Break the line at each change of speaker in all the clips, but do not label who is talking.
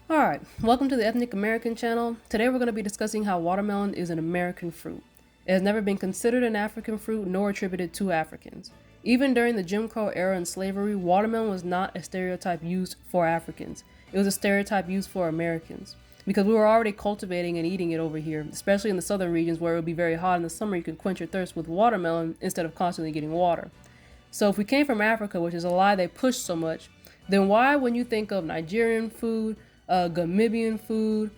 Alright, welcome to the Ethnic American channel. Today we're going to be discussing how watermelon is an American fruit. It has never been considered an African fruit nor attributed to Africans. Even during the Jim Crow era and slavery, watermelon was not a stereotype used for Africans. It was a stereotype used for Americans. Because we were already cultivating and eating it over here, especially in the southern regions where it would be very hot in the summer. You could quench your thirst with watermelon instead of constantly getting water. So if we came from Africa, which is a lie they push so much, then why, when you think of Nigerian food, Gamibian food,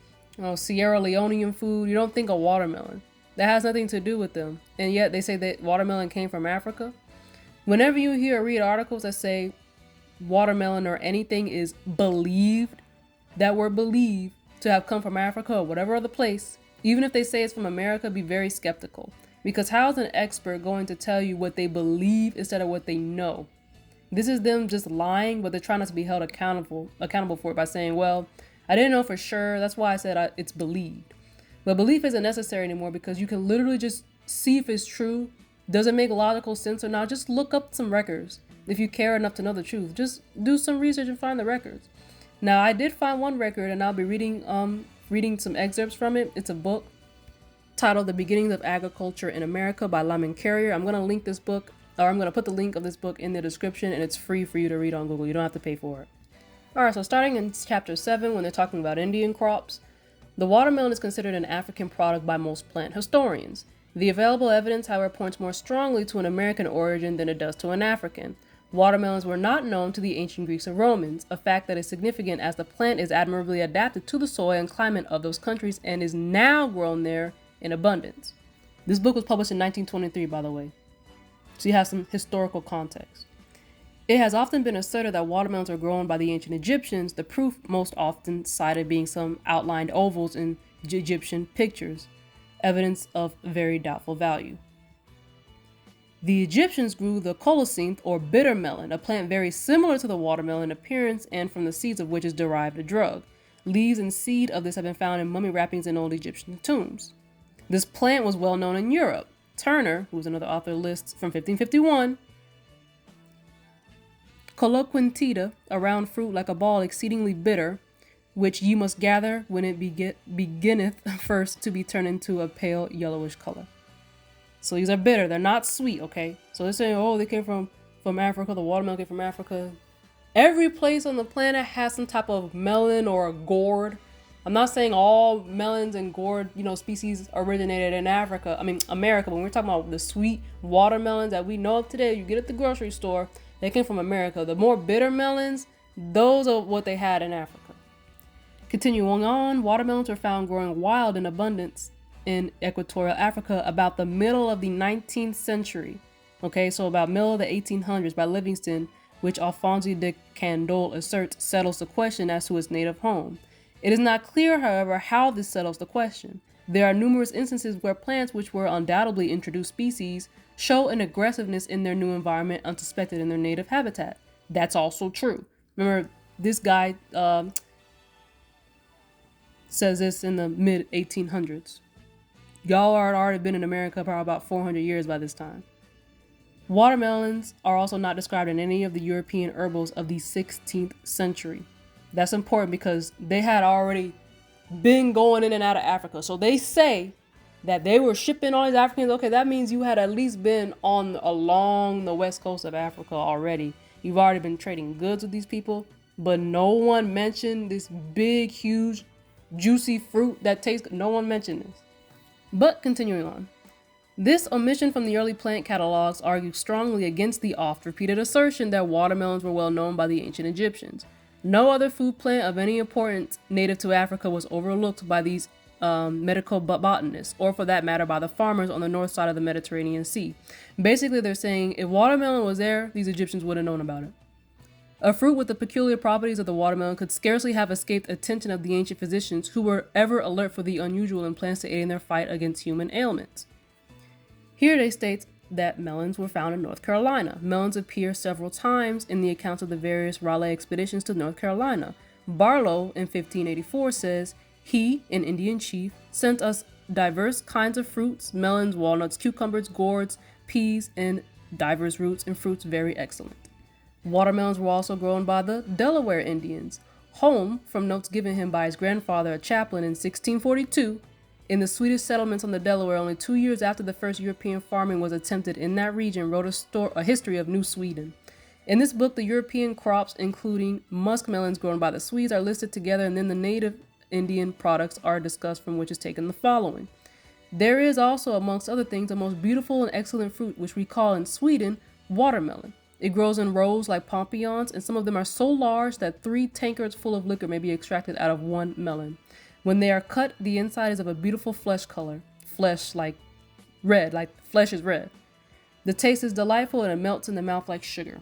Sierra Leonean food, you don't think of watermelon? That has nothing to do with them. And yet they say that watermelon came from Africa. Whenever you hear or read articles that say watermelon or anything is believed, that word believed to have come from Africa or whatever other place, even if they say it's from America, be very skeptical. Because how is an expert going to tell you what they believe instead of what they know? This is them just lying, but they're trying not to be held accountable for it by saying, well, I didn't know for sure. That's why I said it's believed. But belief isn't necessary anymore because you can literally just see if it's true. Does it make logical sense or not? Just look up some records. If you care enough to know the truth, just do some research and find the records. Now, I did find one record and I'll be reading some excerpts from it. It's a book titled The Beginnings of Agriculture in America by Lyman Carrier. I'm going to link this book, or I'm going to put the link of this book in the description, and it's free for you to read on Google. You don't have to pay for it. Alright, so starting in chapter 7, when they're talking about Indian crops, the watermelon is considered an African product by most plant historians. The available evidence, however, points more strongly to an American origin than it does to an African. Watermelons were not known to the ancient Greeks or Romans, a fact that is significant as the plant is admirably adapted to the soil and climate of those countries and is now grown there in abundance. This book was published in 1923, by the way, so you have some historical context. It has often been asserted that watermelons were grown by the ancient Egyptians, the proof most often cited being some outlined ovals in Egyptian pictures, evidence of very doubtful value. The Egyptians grew the colocynth or bitter melon, a plant very similar to the watermelon in appearance and from the seeds of which is derived a drug. Leaves and seed of this have been found in mummy wrappings in old Egyptian tombs. This plant was well known in Europe. Turner, who was another author, lists from 1551, Coloquintida, a round fruit like a ball exceedingly bitter, which ye must gather when it beginneth first to be turned into a pale yellowish color. So these are bitter. They're not sweet, okay? So they're saying, oh, they came from Africa. The watermelon came from Africa. Every place on the planet has some type of melon or a gourd. I'm not saying all melons and gourd, species originated in America. When we're talking about the sweet watermelons that we know of today, you get at the grocery store, they came from America. The more bitter melons, those are what they had in Africa. Continuing on, watermelons were found growing wild in abundance in equatorial Africa about the middle of the 19th century. Okay, so about middle of the 1800s by Livingston, which Alphonse de Candolle asserts settles the question as to its native home. It is not clear, however, how this settles the question. There are numerous instances where plants which were undoubtedly introduced species show an aggressiveness in their new environment unsuspected in their native habitat. That's also true. Remember, this guy says this in the mid-1800s. Y'all had already been in America for about 400 years by this time. Watermelons are also not described in any of the European herbals of the 16th century. That's important because they had already been going in and out of Africa. So they say that they were shipping all these Africans. Okay, that means you had at least been along the west coast of Africa already. You've already been trading goods with these people, but no one mentioned this big, huge, juicy fruit that tastes good. No one mentioned this. But continuing on. This omission from the early plant catalogs argues strongly against the oft-repeated assertion that watermelons were well known by the ancient Egyptians. No other food plant of any importance native to Africa was overlooked by these medical botanists, or for that matter by the farmers on the north side of the Mediterranean Sea. Basically, they're saying if watermelon was there, these Egyptians would have known about it. A fruit with the peculiar properties of the watermelon could scarcely have escaped attention of the ancient physicians who were ever alert for the unusual in plants to aid in their fight against human ailments. Here they state that melons were found in North Carolina. Melons appear several times in the accounts of the various Raleigh expeditions to North Carolina. Barlow in 1584 says, he, an Indian chief, sent us diverse kinds of fruits, melons, walnuts, cucumbers, gourds, peas, and divers roots and fruits very excellent. Watermelons were also grown by the Delaware Indians. home from notes given him by his grandfather, a chaplain, in 1642 in the Swedish settlements on the Delaware, only 2 years after the first European farming was attempted in that region, wrote a history of New Sweden. In this book, the European crops, including muskmelons grown by the Swedes, are listed together, and then the native Indian products are discussed, from which is taken the following. There is also, amongst other things, the most beautiful and excellent fruit, which we call in Sweden watermelon. It grows in rows like pompions, and some of them are so large that 3 tankards full of liquor may be extracted out of one melon. When they are cut, the inside is of a beautiful flesh color. Flesh like red, like flesh is red. The taste is delightful and it melts in the mouth like sugar.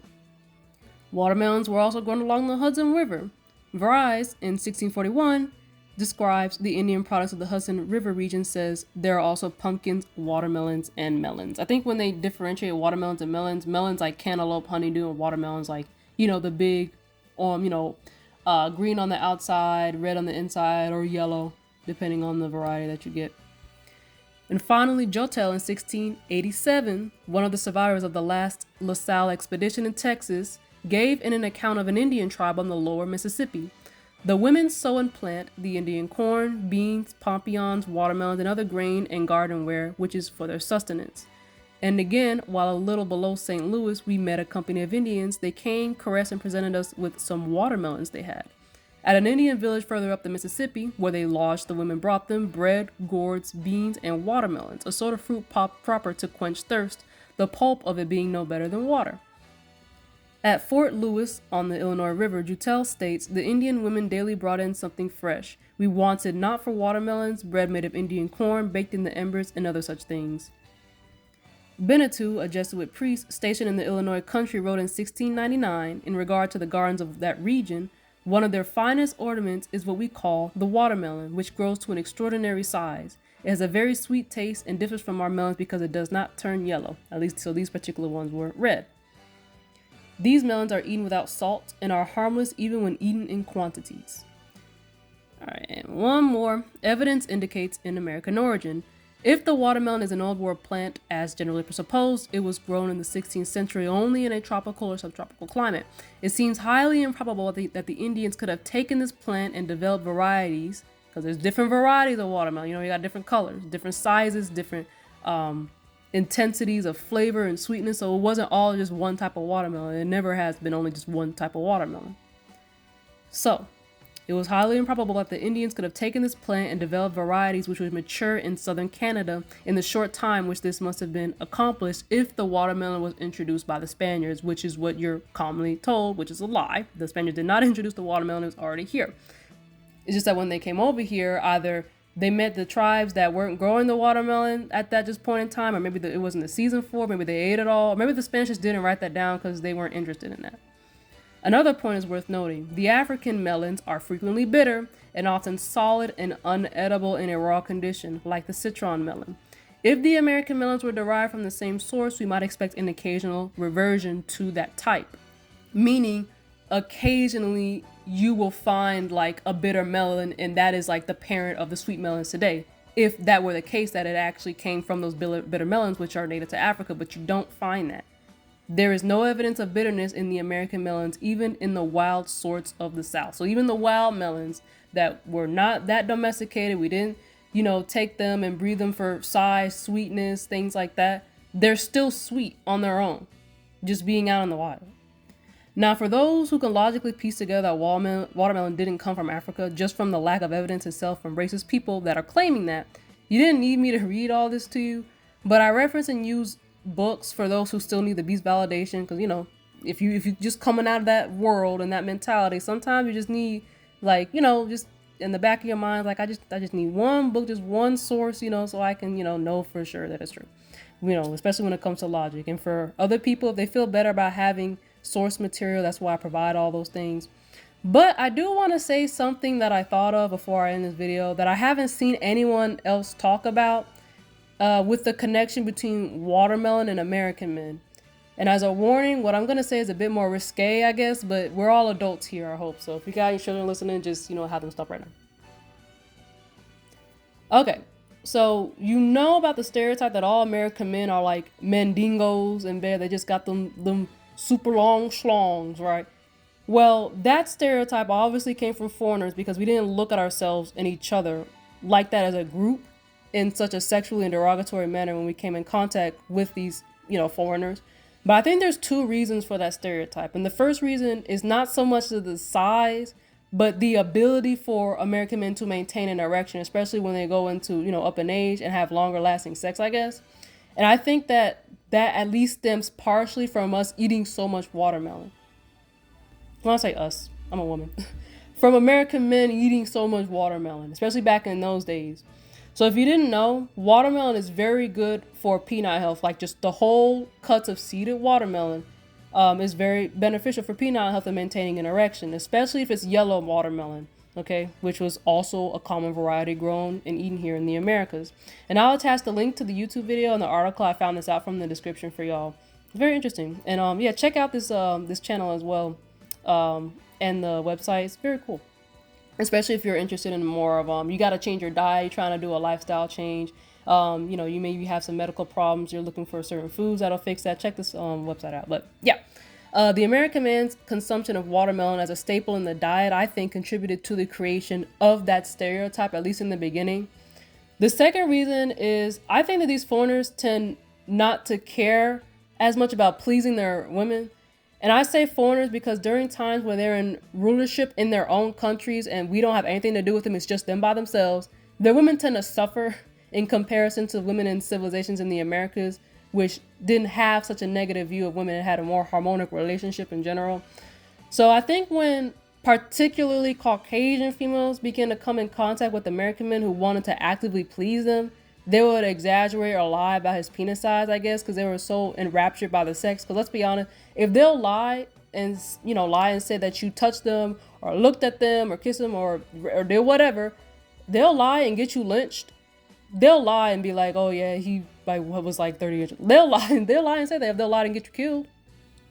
Watermelons were also grown along the Hudson River. Varise, in 1641, describes the Indian products of the Hudson River region, says there are also pumpkins, watermelons, and melons. I think when they differentiate watermelons and melons, melons like cantaloupe, honeydew, and watermelons like, the big, green on the outside, red on the inside, or yellow, depending on the variety that you get. And finally, Jotel in 1687, one of the survivors of the last La Salle expedition in Texas, gave in an account of an Indian tribe on the lower Mississippi. The women sow and plant the Indian corn, beans, pompions, watermelons, and other grain and gardenware, which is for their sustenance. And again, while a little below St. Louis, we met a company of Indians. They came, caressed, and presented us with some watermelons they had. At an Indian village further up the Mississippi, where they lodged, the women brought them bread, gourds, beans, and watermelons, a sort of fruit proper to quench thirst, the pulp of it being no better than water. At Fort Lewis on the Illinois River, Jutel states, the Indian women daily brought in something fresh. We wanted not for watermelons, bread made of Indian corn, baked in the embers, and other such things. Benetou, a Jesuit priest stationed in the Illinois country, wrote in 1699, in regard to the gardens of that region, one of their finest ornaments is what we call the watermelon, which grows to an extraordinary size. It has a very sweet taste and differs from our melons because it does not turn yellow, at least so these particular ones were red. These melons are eaten without salt and are harmless even when eaten in quantities. Alright, and one more. Evidence indicates in American origin. If the watermelon is an old world plant, as generally presupposed, it was grown in the 16th century only in a tropical or subtropical climate. It seems highly improbable that the Indians could have taken this plant and developed varieties, because there's different varieties of watermelon. You got different colors, different sizes, different intensities of flavor and sweetness, so it wasn't all just one type of watermelon. It never has been only just one type of watermelon. So, it was highly improbable that the Indians could have taken this plant and developed varieties which would mature in southern Canada in the short time which this must have been accomplished if the watermelon was introduced by the Spaniards, which is what you're commonly told, which is a lie. The Spaniards did not introduce the watermelon, it was already here. It's just that when they came over here, either they met the tribes that weren't growing the watermelon at that just point in time, or maybe it wasn't the season for, maybe they ate it all, or maybe the Spanish just didn't write that down because they weren't interested in that. Another point is worth noting. The African melons are frequently bitter and often solid and unedible in a raw condition, like the citron melon. If the American melons were derived from the same source, we might expect an occasional reversion to that type. Meaning, occasionally you will find like a bitter melon and that is like the parent of the sweet melons today. If that were the case, that it actually came from those bitter melons, which are native to Africa, but you don't find that. There is no evidence of bitterness in the American melons, even in the wild sorts of the South. So even the wild melons that were not that domesticated, we didn't, take them and breed them for size, sweetness, things like that. They're still sweet on their own, just being out in the wild. Now, for those who can logically piece together that watermelon didn't come from Africa just from the lack of evidence itself from racist people that are claiming that, you didn't need me to read all this to you, but I reference and use books for those who still need the beast validation, because if you just coming out of that world and that mentality, sometimes you just need just in the back of your mind, like I just need one book, just one source, so I can know for sure that it's true, especially when it comes to logic. And for other people, if they feel better about having source material, that's why I provide all those things. But I do want to say something that I thought of before I end this video that I haven't seen anyone else talk about with the connection between watermelon and American men. And as a warning, what I'm going to say is a bit more risque, I guess, but we're all adults here, I hope. So if you got any children listening, just, have them stop right now. Okay, so about the stereotype that all American men are like mendingos in bed. They just got them super long schlongs, right? Well, that stereotype obviously came from foreigners because we didn't look at ourselves and each other like that as a group in such a sexually and derogatory manner when we came in contact with these, foreigners. But I think there's two reasons for that stereotype. And the first reason is not so much the size, but the ability for American men to maintain an erection, especially when they go into, up in age and have longer lasting sex, I guess. And I think that at least stems partially from us eating so much watermelon. When I say us, I'm a woman. From American men eating so much watermelon, especially back in those days. So if you didn't know, watermelon is very good for penile health. Like just the whole cuts of seeded watermelon is very beneficial for penile health and maintaining an erection, especially if it's yellow watermelon, okay, which was also a common variety grown and eaten here in the Americas. And I'll attach the link to the YouTube video and the article. I found this out from the description for y'all. It's very interesting. And yeah, check out this this channel as well. And the website is very cool, especially if you're interested in more of you got to change your diet, you're trying to do a lifestyle change, you maybe have some medical problems, you're looking for certain foods that'll fix that. Check this website out. But yeah, the American man's consumption of watermelon as a staple in the diet, I think, contributed to the creation of that stereotype, at least in the beginning. The second reason is I think that these foreigners tend not to care as much about pleasing their women. And I say foreigners because during times where they're in rulership in their own countries and we don't have anything to do with them, it's just them by themselves, their women tend to suffer in comparison to women in civilizations in the Americas, which didn't have such a negative view of women and had a more harmonic relationship in general. So I think when particularly Caucasian females began to come in contact with American men who wanted to actively please them, they would exaggerate or lie about his penis size, I guess, because they were so enraptured by the sex. Because let's be honest, if they'll lie and say that you touched them or looked at them or kissed them or did whatever, they'll lie and get you lynched. They'll lie and be like, oh yeah, he was like 30 inches. They'll lie and say that. If they'll lie and get you killed,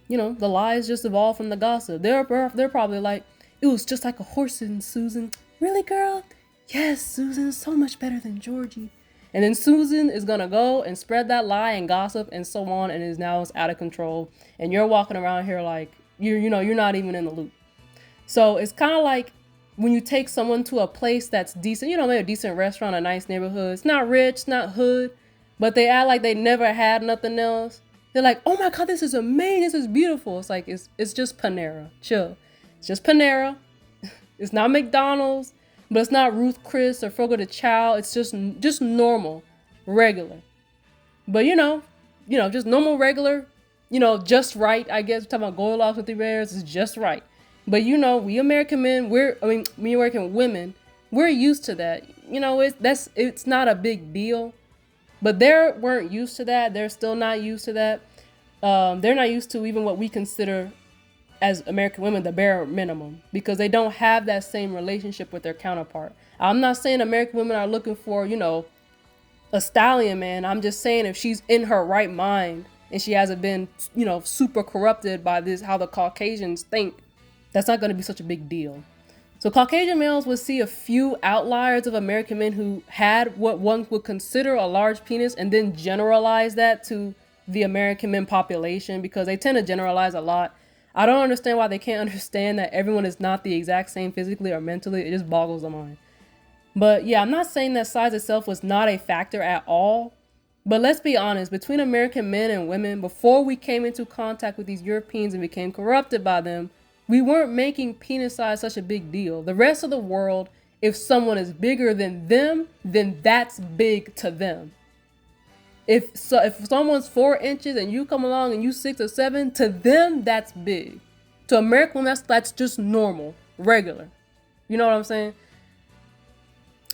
the lies just evolved from the gossip. They're probably like, it was just like a horse in Susan. Really, girl? Yes, Susan's so much better than Georgie. And then Susan is going to go and spread that lie and gossip and so on. And it's out of control. And you're walking around here like, you're not even in the loop. So it's kind of like when you take someone to a place that's decent, maybe a decent restaurant, a nice neighborhood. It's not rich, it's not hood, but they act like they never had nothing else. They're like, oh my God, this is amazing. This is beautiful. It's like, it's just Panera. Chill. It's just Panera. It's not McDonald's. But it's not Ruth Chris or Fogo de Chao. It's just normal, regular. But just normal, regular, just right. I guess we're talking about Goldilocks with 3 bears. It's just right. But we American men, we American women, we're used to that. It's not a big deal. But they weren't used to that. They're still not used to that. They're not used to even what we consider as American women, the bare minimum, because they don't have that same relationship with their counterpart. I'm not saying American women are looking for, a stallion man. I'm just saying if she's in her right mind and she hasn't been, super corrupted by how the Caucasians think, that's not going to be such a big deal. So Caucasian males would see a few outliers of American men who had what one would consider a large penis and then generalize that to the American men population because they tend to generalize a lot. I don't understand why they can't understand that everyone is not the exact same physically or mentally. It just boggles the mind. But yeah, I'm not saying that size itself was not a factor at all. But let's be honest, between American men and women, before we came into contact with these Europeans and became corrupted by them, we weren't making penis size such a big deal. The rest of the world, if someone is bigger than them, then that's big to them. If someone's 4 inches and you come along and you 6 or 7, to them, that's big. To American women, that's just normal, regular. You know what I'm saying?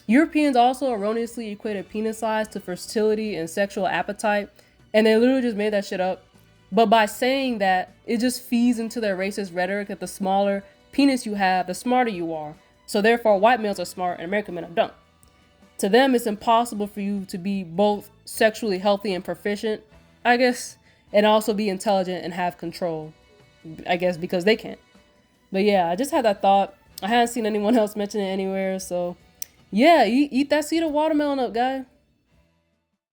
Europeans also erroneously equated penis size to fertility and sexual appetite, and they literally just made that shit up. But by saying that, it just feeds into their racist rhetoric that the smaller penis you have, the smarter you are. So therefore, white males are smart and American men are dumb. To them, it's impossible for you to be both sexually healthy and proficient, I guess, and also be intelligent and have control, I guess, because they can't. But yeah, I just had that thought. I hadn't seen anyone else mention it anywhere, so yeah, eat that seed of watermelon up, guy.